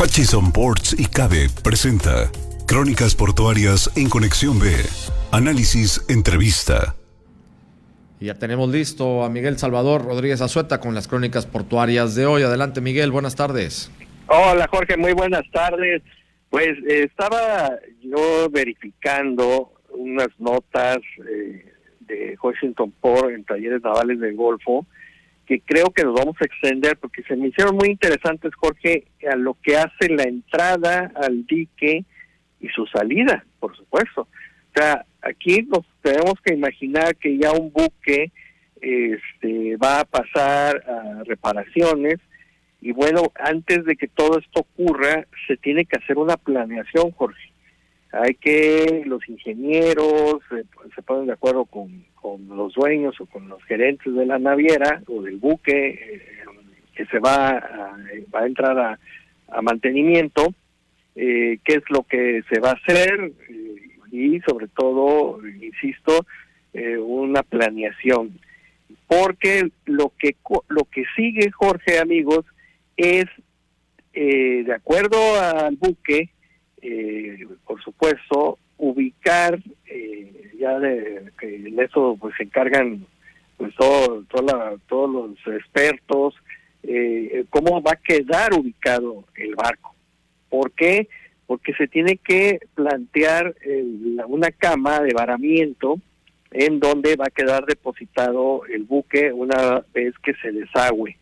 Hutchison Ports y Cabe presenta Crónicas Portuarias en Conexión B. Análisis, entrevista. Y ya tenemos listo a Miguel Salvador Rodríguez Azueta con las Crónicas Portuarias de hoy. Adelante, Miguel, buenas tardes. Hola, Jorge, muy buenas tardes. Pues estaba yo verificando unas notas de Washington Port en talleres navales del Golfo, que creo que nos vamos a extender porque se me hicieron muy interesantes, Jorge, a lo que hace la entrada al dique y su salida, por supuesto. O sea, aquí nos tenemos que imaginar que ya un buque va a pasar a reparaciones, y bueno, antes de que todo esto ocurra, se tiene que hacer una planeación, Jorge. Hay que los ingenieros se ponen de acuerdo con los dueños o con los gerentes de la naviera o del buque que se va a entrar a mantenimiento, qué es lo que se va a hacer y sobre todo, insisto, una planeación. Porque lo que sigue, Jorge, amigos, es de acuerdo al buque, por supuesto, ubicar, que en eso pues se encargan pues todos los expertos, cómo va a quedar ubicado el barco. ¿Por qué? Porque se tiene que plantear una cama de varamiento en donde va a quedar depositado el buque una vez que se desagüe.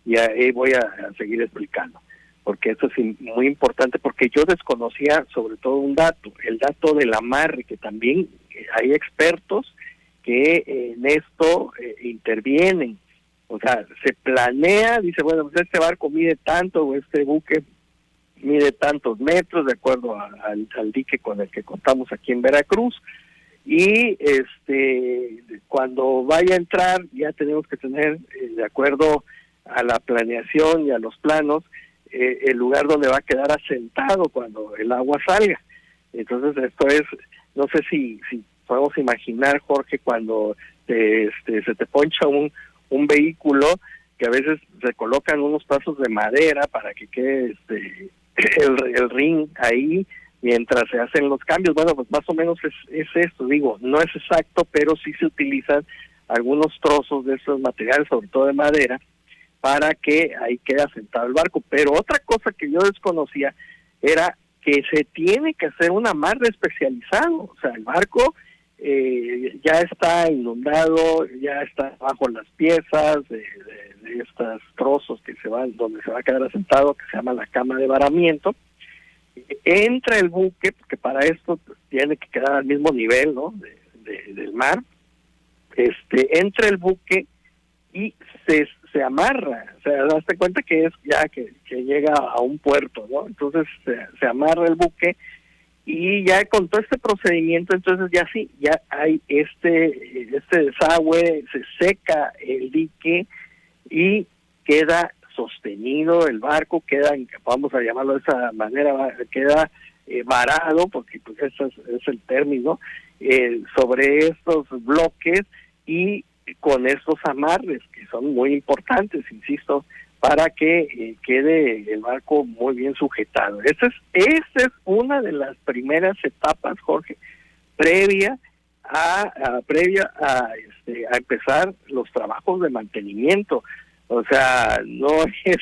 Y ahí voy a seguir explicando, porque eso es muy importante, porque yo desconocía sobre todo un dato, el dato del amarre, que también hay expertos que en esto intervienen. O sea, se planea, dice, bueno, pues este barco mide tanto, o este buque mide tantos metros, de acuerdo al dique con el que contamos aquí en Veracruz, y cuando vaya a entrar ya tenemos que tener, de acuerdo a la planeación y a los planos, el lugar donde va a quedar asentado cuando el agua salga. Entonces esto es, no sé si podemos imaginar, Jorge, cuando se te poncha un vehículo, que a veces se colocan unos pasos de madera para que quede el ring ahí mientras se hacen los cambios. Bueno, pues más o menos es esto, digo, no es exacto, pero sí se utilizan algunos trozos de esos materiales, sobre todo de madera, para que ahí quede asentado el barco. Pero otra cosa que yo desconocía era que se tiene que hacer un amarre especializado. O sea, el barco ya está inundado, ya está bajo las piezas de estos trozos donde se va a quedar asentado, que se llama la cama de varamiento. Entra el buque, porque para esto tiene que quedar al mismo nivel, ¿no?, del mar. Entra el buque y se amarra, o sea, daste cuenta que es ya que llega a un puerto, ¿no? Entonces se amarra el buque y ya con todo este procedimiento, entonces ya hay este desagüe, se seca el dique y queda sostenido el barco, vamos a llamarlo de esa manera, queda varado, porque pues ese es el término, sobre estos bloques y con estos amarres que son muy importantes, insisto, para que quede el barco muy bien sujetado. Esa es una de las primeras etapas, Jorge, previa a empezar los trabajos de mantenimiento. O sea, no es,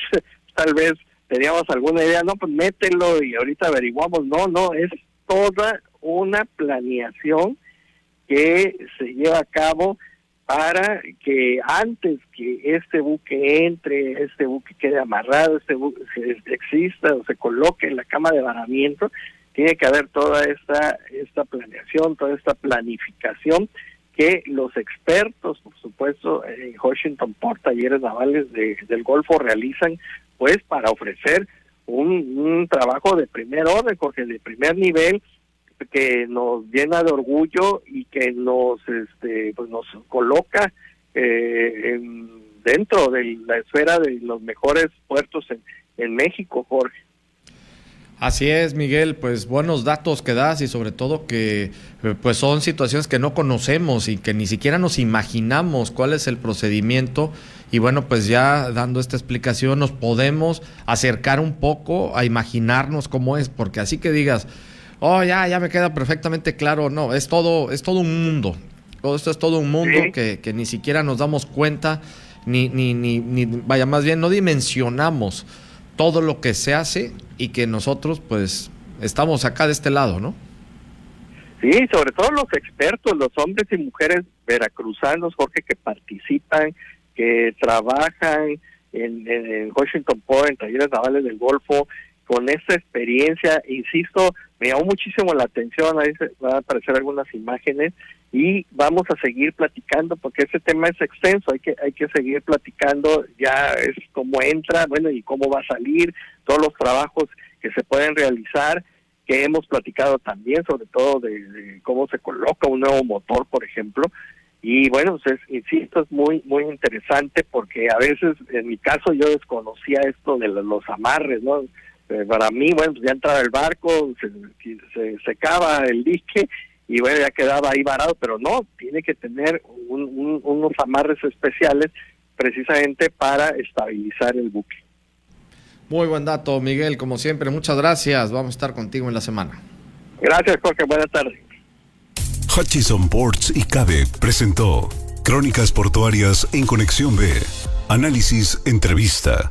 tal vez teníamos alguna idea, no, pues mételo y ahorita averiguamos. No, es toda una planeación que se lleva a cabo para que antes que este buque entre, este buque quede amarrado, este buque exista o se coloque en la cama de varamiento, tiene que haber toda esta planeación, toda esta planificación que los expertos, por supuesto, en Washington Port, talleres navales del Golfo, realizan, pues, para ofrecer un trabajo de primer orden, porque de primer nivel, que nos llena de orgullo y que nos coloca dentro de la esfera de los mejores puertos en México, Jorge. Así es, Miguel, pues buenos datos que das y sobre todo que pues son situaciones que no conocemos y que ni siquiera nos imaginamos cuál es el procedimiento y bueno, pues ya dando esta explicación nos podemos acercar un poco a imaginarnos cómo es, porque así que digas, oh, ya me queda perfectamente claro, no, es todo un mundo, todo esto es todo un mundo Sí. que ni siquiera nos damos cuenta, vaya, más bien no dimensionamos todo lo que se hace y que nosotros pues estamos acá de este lado, ¿no? Sí, sobre todo los expertos, los hombres y mujeres veracruzanos, Jorge, que participan, que trabajan en Washington Post, en talleres navales del Golfo, con esta experiencia, insisto, me llamó muchísimo la atención, ahí van a aparecer algunas imágenes y vamos a seguir platicando porque ese tema es extenso, hay que seguir platicando, ya es cómo entra, bueno, y cómo va a salir, todos los trabajos que se pueden realizar, que hemos platicado también, sobre todo de cómo se coloca un nuevo motor, por ejemplo, y bueno, pues insisto, es muy muy porque a veces, en mi caso, yo desconocía esto de los amarres, ¿no? Para mí, bueno, pues ya entraba el barco, se secaba el dique y bueno, ya quedaba ahí varado, pero no, tiene que tener unos amarres especiales precisamente para estabilizar el buque. Muy buen dato, Miguel, como siempre, muchas gracias, vamos a estar contigo en la semana. Gracias, Jorge, buenas tardes. Hutchison Ports y Cabe presentó Crónicas Portuarias en Conexión B. Análisis, entrevista.